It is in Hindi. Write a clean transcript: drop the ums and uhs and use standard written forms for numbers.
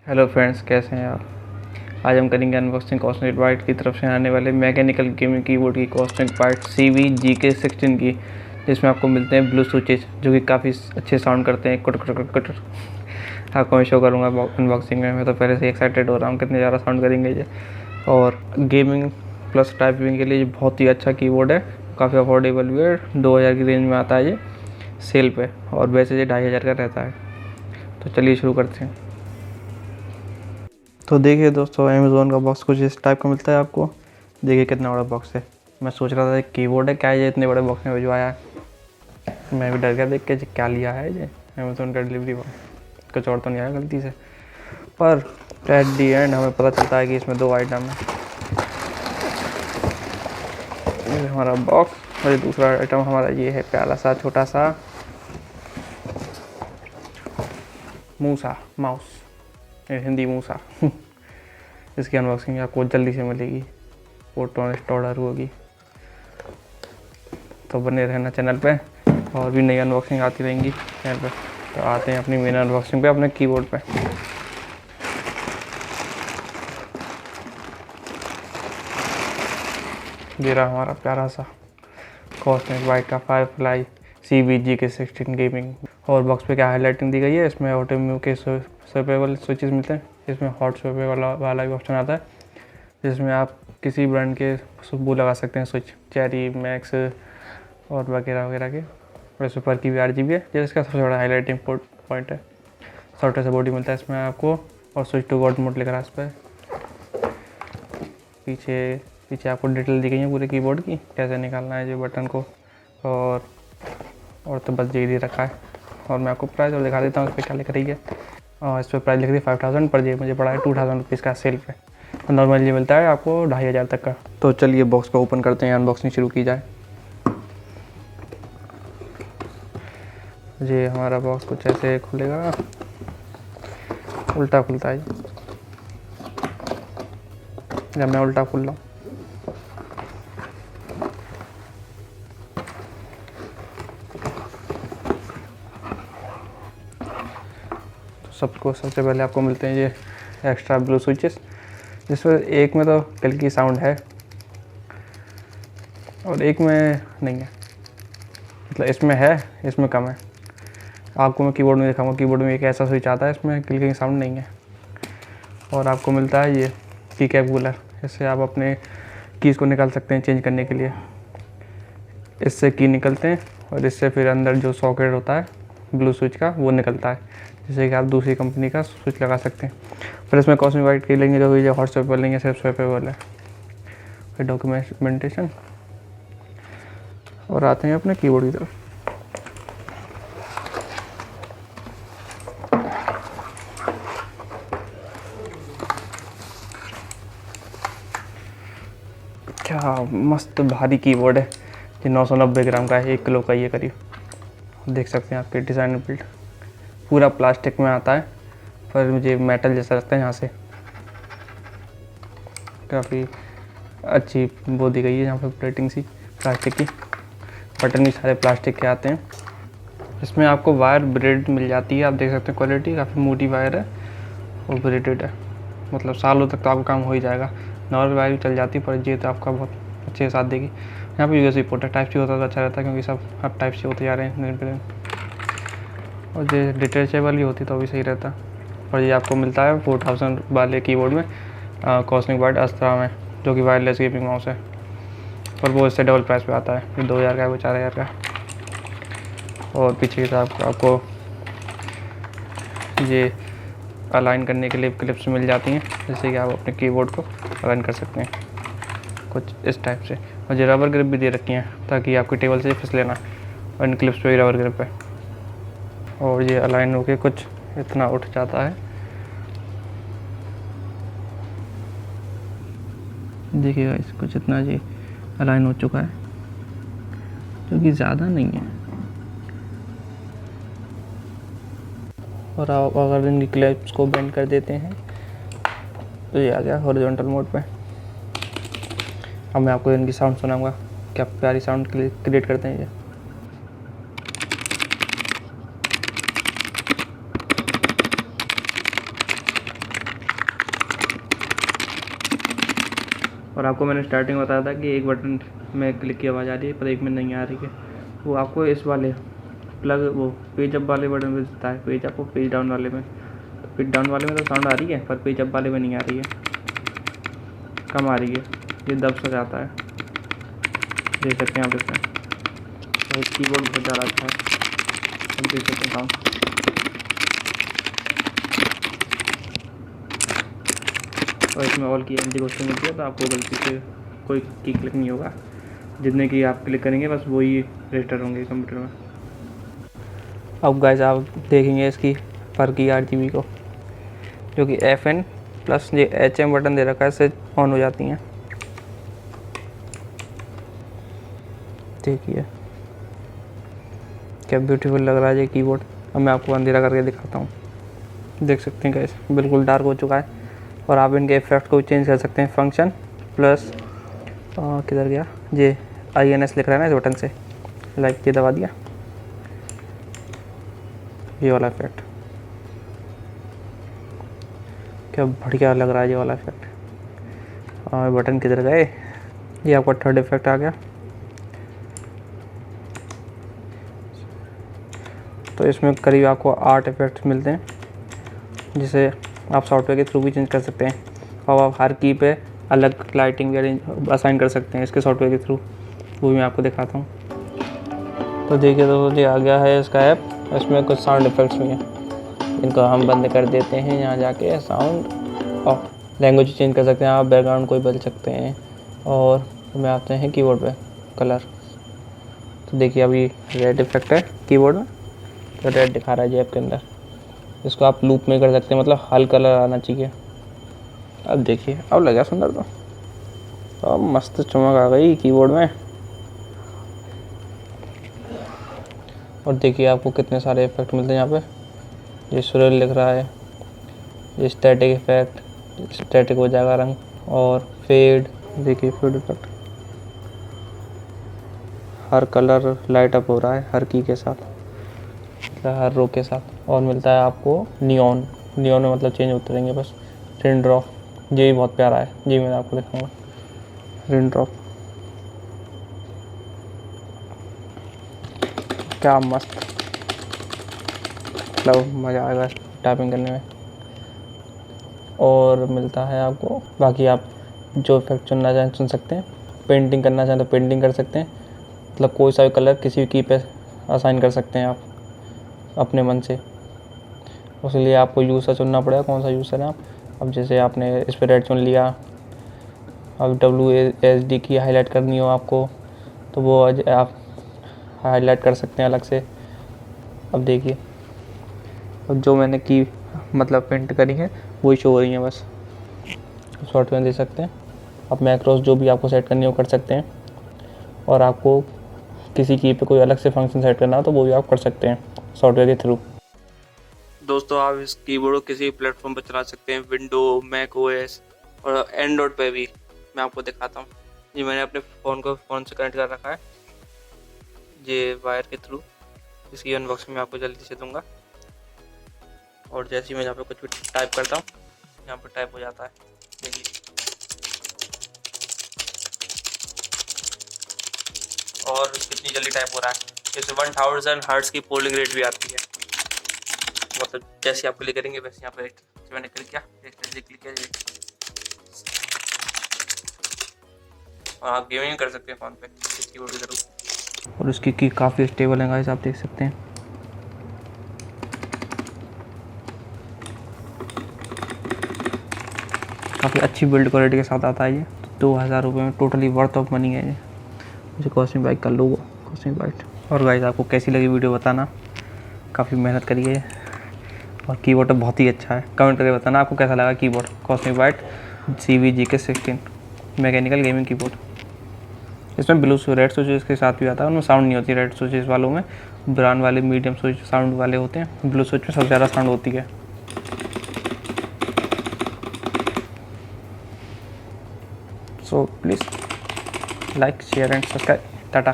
हेलो फ्रेंड्स, कैसे हैं आप। आज हम करेंगे अनबॉक्सिंग कॉस्मेटिक बाइट की तरफ से आने वाले मैकेनिकल गेमिंग कीबोर्ड की कॉस्मेटिक बाइट CVGK16 की, जिसमें आपको मिलते हैं ब्लू स्विचेस जो कि काफ़ी अच्छे साउंड करते हैं। कुट कुट कुट कुट आपको मैं शो करूँगा अनबॉक्सिंग में। मैं तो पहले से एक्साइटेड हो रहा हूँ कितने ज़्यादा साउंड करेंगे ये। और गेमिंग प्लस टाइपिंग के लिए ये बहुत ही अच्छा कीबोर्ड है, काफ़ी अफोर्डेबल भी है। 2000 की रेंज में आता है ये सेल पे, और वैसे ये 2500 का रहता है। तो चलिए शुरू करते हैं। तो देखिए दोस्तों, अमेज़ोन का बॉक्स कुछ इस टाइप का मिलता है आपको। देखिए कितना बड़ा बॉक्स है। मैं सोच रहा था कीबोर्ड है क्या है, ये इतने बड़े बॉक्स में भिजवाया है। मैं भी डर गया देख के क्या लिया है ये अमेज़ोन का डिलीवरी बॉय। कुछ और तो नहीं आया गलती से। पर एट दी एंड हमें पता चलता है कि इसमें 2 आइटम है। ये हमारा बॉक्स, और ये दूसरा आइटम हमारा ये है प्यारा सा छोटा सा मूसा माउस, हिंदी मूसा। इसकी अनबॉक्सिंग आपको जल्दी से मिलेगी, फोटो इंस्टॉलर होगी। तो बने रहना चैनल पे, और भी नई अनबॉक्सिंग आती रहेंगी चैनल पे। तो आते हैं अपनी मेन अनबॉक्सिंग पे, अपने कीबोर्ड पे। ये रहा हमारा प्यारा सा कॉस्मेटिक बाइट का फायरफ्लाई CVGK16 गेमिंग। और बॉक्स पे क्या हाईलाइटिंग दी गई है, इसमें ऑटोमेटिक के स्वेपेबल स्विचेस मिलते हैं। इसमें हॉट स्वेपेबल वाला भी ऑप्शन आता है, जिसमें आप किसी ब्रांड के वो लगा सकते हैं स्विच, चेरी, मैक्स और वगैरह वगैरह के। और इसमें पर की भी RGB है, जो इसका सबसे बड़ा हाईलाइटिंग पॉइंट है। सॉफ्टवेयर से बॉडी मिलता है इसमें आपको, और स्विच टू गॉड मोड लिखा है इस पर। पीछे आपको डिटेल दी गई है पूरे कीबोर्ड की, कैसे निकालना है जो बटन को। और तो बस यही दे रखा है। और मैं आपको प्राइस और दिखा देता हूँ इस पर क्या लिख रही है। और इस पर प्राइस लिख रही है 5000, पर ये मुझे पड़ा है 2000 रुपीज़ का सेल पे। और नॉर्मली मिलता है आपको 2500 तक का। तो चलिए बॉक्स को ओपन करते हैं, अनबॉक्सिंग शुरू की जाए। ये हमारा बॉक्स कुछ ऐसे खुलेगा, उल्टा खुलता है। जब मैं उल्टा खोल रहा हूँ, सबसे पहले आपको मिलते हैं ये एक्स्ट्रा ब्लू स्विचेस, जिसमें एक में तो कल साउंड है और एक में नहीं है। मतलब इसमें है, इसमें कम है। आपको मैं कीबोर्ड में दिखाऊंगा। कीबोर्ड में एक ऐसा स्विच आता है, इसमें क्लिकिंग साउंड नहीं है। और आपको मिलता है ये की कैप कूलर, इससे आप अपने कीज़ को निकाल सकते हैं चेंज करने के लिए। इससे की निकलते हैं, और इससे फिर अंदर जो सॉकेट होता है ब्लू स्विच का वो निकलता है, जिससे कि आप दूसरी कंपनी का स्विच लगा सकते हैं। फिर इसमें कॉस्मेटिक बाइट के लेंगे तो ये हॉट स्वेपेबल लेंगे, सिर्फ स्वेपेबल है। फिर डॉक्यूमेंटेशन, और आते हैं अपने कीबोर्ड की तरफ। क्या मस्त भारी कीबोर्ड है। ये 990 ग्राम का है, 1 किलो का ये करीब। देख सकते हैं आपके डिज़ाइन बिल्ड पूरा प्लास्टिक में आता है, पर मुझे मेटल जैसा लगता है। यहाँ से काफ़ी अच्छी वो दी गई है, यहाँ पर प्लेटिंग सी प्लास्टिक की। बटन भी सारे प्लास्टिक के आते हैं। इसमें आपको वायर ब्रेड मिल जाती है, आप देख सकते हैं क्वालिटी काफ़ी मोटी वायर है और ब्रेडेड है। मतलब सालों तक तो आपका काम हो ही जाएगा। नॉर्मल वायर भी चल जाती है, पर ये तो आपका बहुत अच्छे साथ देगी। यहाँ पे USB पोर्ट है, टाइप सी होता तो अच्छा रहता, क्योंकि सब अब टाइप सी होते जा रहे हैं दिन पे दिन। और ये डिटेचेबल ही होती तो भी सही रहता। और ये आपको मिलता है 4000 वाले कीबोर्ड में, कॉस्मेटिक बाइट अस्त्रा में, जो कि वायरलेस गेमिंग माउस है। पर वो इससे डबल प्राइस पे आता है, ये 2000 का है, वो 4000 का। और पीछे की तरफ आपको ये अलाइन करने के लिए क्लिप्स मिल जाती हैं, जिससे कि आप अपने कीबोर्ड को अलाइन कर सकते हैं कुछ इस टाइप से। और ये रबर ग्रिप भी दे रखी हैं, ताकि आपकी टेबल से फिसले ना, और इन क्लिप्स पे भी रबर ग्रिप है। और ये अलाइन होके कुछ इतना उठ जाता है। देखिएगा इस कुछ इतना जी अलाइन हो चुका है, जो कि ज़्यादा नहीं है। और आप अगर इनकी क्लिप्स को बेंड कर देते हैं तो ये आ गया हॉरिजॉन्टल मोड पे। अब मैं आपको इनकी साउंड सुनाऊंगा, क्या प्यारी साउंड क्रिएट करते हैं ये। और आपको मैंने स्टार्टिंग बताया था कि एक बटन में क्लिक की आवाज़ आ रही है पर एक में नहीं आ रही है, वो आपको इस वाले प्लग वो पेज अप वाले बटन में देता है, पेज अप और पेज डाउन वाले में। पेज डाउन वाले में तो साउंड आ रही है पर पेज अप वाले में नहीं आ रही है, कम आ रही है, ये दब सा जाता है, देख सकते हैं आप इसमें। और कीबोर्ड बहुत ज़्यादा अच्छा है, हम देख सकते हैं। और इसमें ऑल की एंटी क्वेश्चन मिलती है, तो आपको गलती से कोई की क्लिक नहीं होगा, जितने की आप क्लिक करेंगे बस वही रजिस्टर होंगे कंप्यूटर में। अब गाइस आप देखेंगे इसकी पर की RGB को, जो कि FN प्लस ये HM बटन दे रखा है, इससे ऑन हो जाती हैं। देखिए क्या ब्यूटीफुल लग रहा है ये कीबोर्ड। अब मैं आपको अंधेरा करके दिखाता हूँ, देख सकते हैं गाइस बिल्कुल डार्क हो चुका है। और आप इनके इफेक्ट को भी चेंज कर सकते हैं, फंक्शन प्लस किधर गया ये INS लिख रहा है ना इस बटन से, लाइक ये दबा दिया, ये वाला इफेक्ट क्या बढ़िया लग रहा है ये वाला इफेक्ट। और बटन किधर गए, ये आपका थर्ड इफेक्ट आ गया। तो इसमें करीब आपको 8 इफेक्ट्स मिलते हैं, जिसे आप सॉफ्टवेयर के थ्रू भी चेंज कर सकते हैं। और आप हर की पे अलग लाइटिंग भी असाइन कर सकते हैं इसके सॉफ्टवेयर के थ्रू, वो भी मैं आपको दिखाता हूँ। तो देखिए दोस्तों, ये आ गया है इसका ऐप, इसमें कुछ साउंड इफेक्ट्स भी हैं, इनको हम बंद कर देते हैं। यहाँ जाके साउंड और लैंग्वेज चेंज कर सकते हैं आप, बैकग्राउंड कोई बदल सकते हैं। और हमें आते हैं कीबोर्ड पे कलर। तो देखिए अभी रेड इफेक्ट है कीबोर्ड में, तो रेड दिखा रहा है जी ऐप के अंदर। इसको आप लूप में कर सकते हैं, मतलब हल कलर आना चाहिए। अब देखिए अब लगा सुंदर, तो अब मस्त चमक आ गई कीबोर्ड में। और देखिए आपको कितने सारे इफेक्ट मिलते हैं यहाँ पे। ये सुरेल लिख रहा है, ये स्टैटिक इफेक्ट, स्टैटिक हो जाएगा रंग, और फेड, देखिए फेड इफेक्ट, हर कलर लाइट अप हो रहा है हर की के साथ, मतलब हर रो के साथ। और मिलता है आपको नियॉन, नियॉन में मतलब चेंज होते रहेंगे बस। रेन ड्रॉप, ये भी बहुत प्यारा है, जी मैं आपको दिखाऊंगा। रेन ड्रॉप क्या मस्त, मतलब मज़ा आएगा टाइपिंग करने में। और मिलता है आपको, बाकी आप जो इफेक्ट चुनना चाहें चुन सकते हैं। पेंटिंग करना चाहें तो पेंटिंग कर सकते हैं, मतलब कोई सा भी कलर किसी भी की पे असाइन कर सकते हैं आप अपने मन से। उसके लिए आपको यूज़र चुनना पड़ेगा, कौन सा यूज़र है आप। अब जैसे आपने इस पर रेड चुन लिया, अब WASD की हाईलाइट करनी हो आपको, तो वो आप हाईलाइट कर सकते हैं अलग से। अब देखिए, अब जो मैंने की मतलब पेंट करी है वही शो हो रही है बस, सॉफ्टवेयर दे सकते हैं। अब मैक्रोस जो भी आपको सेट करनी हो कर सकते हैं, और आपको किसी की पे कोई अलग से फंक्शन सेट करना हो तो वो भी आप कर सकते हैं सॉफ्टवेयर के थ्रू। दोस्तों आप इस कीबोर्ड को किसी प्लेटफॉर्म पर चला सकते हैं, विंडो, मैक OS और एंड्रॉयड पे भी। मैं आपको दिखाता हूँ, ये मैंने अपने फ़ोन से कनेक्ट कर रखा है ये वायर के थ्रू। इसकी अनबॉक्सिंग मैं आपको जल्दी से दूंगा। और जैसे ही मैं यहाँ पे कुछ भी टाइप करता हूँ, यहाँ पर टाइप हो जाता है, देखिए। और कितनी जल्दी टाइप हो रहा है, जैसे 1000 हर्ट्ज की पोलिंग रेट भी आती है, मतलब जैसे आप क्लिक करेंगे वैसे यहाँ पे मैंने क्लिक किया, क्लिक किया, और आप गेमिंग कर सकते हैं फ़ोन पे इस कीबोर्ड के थ्रू। और उसकी की काफ़ी स्टेबल है गाइस, आप देख सकते हैं। काफ़ी अच्छी बिल्ड क्वालिटी के साथ आता है ये। 2000 रुपये में टोटली वर्थ ऑफ मनी है ये। मुझे कॉस्मिक बाइक का लोगो, कॉस्मिक बाइक। और गाइस आपको कैसी लगी वीडियो बताना, काफ़ी मेहनत करी है। और कीबोर्ड तो बहुत ही अच्छा है, कमेंट करके बताना आपको कैसा लगा keyboard. Cosmic byte CVGK16 mechanical gaming keyboard. इसमें ब्लू रेड स्विचेस के साथ भी आता है, उनमें साउंड नहीं होती। रेड स्विचेस वालों में ब्राउन वाले मीडियम स्विच साउंड वाले होते हैं, ब्लू स्विच में सबसे ज़्यादा साउंड होती है। So please like, share and subscribe. Tata.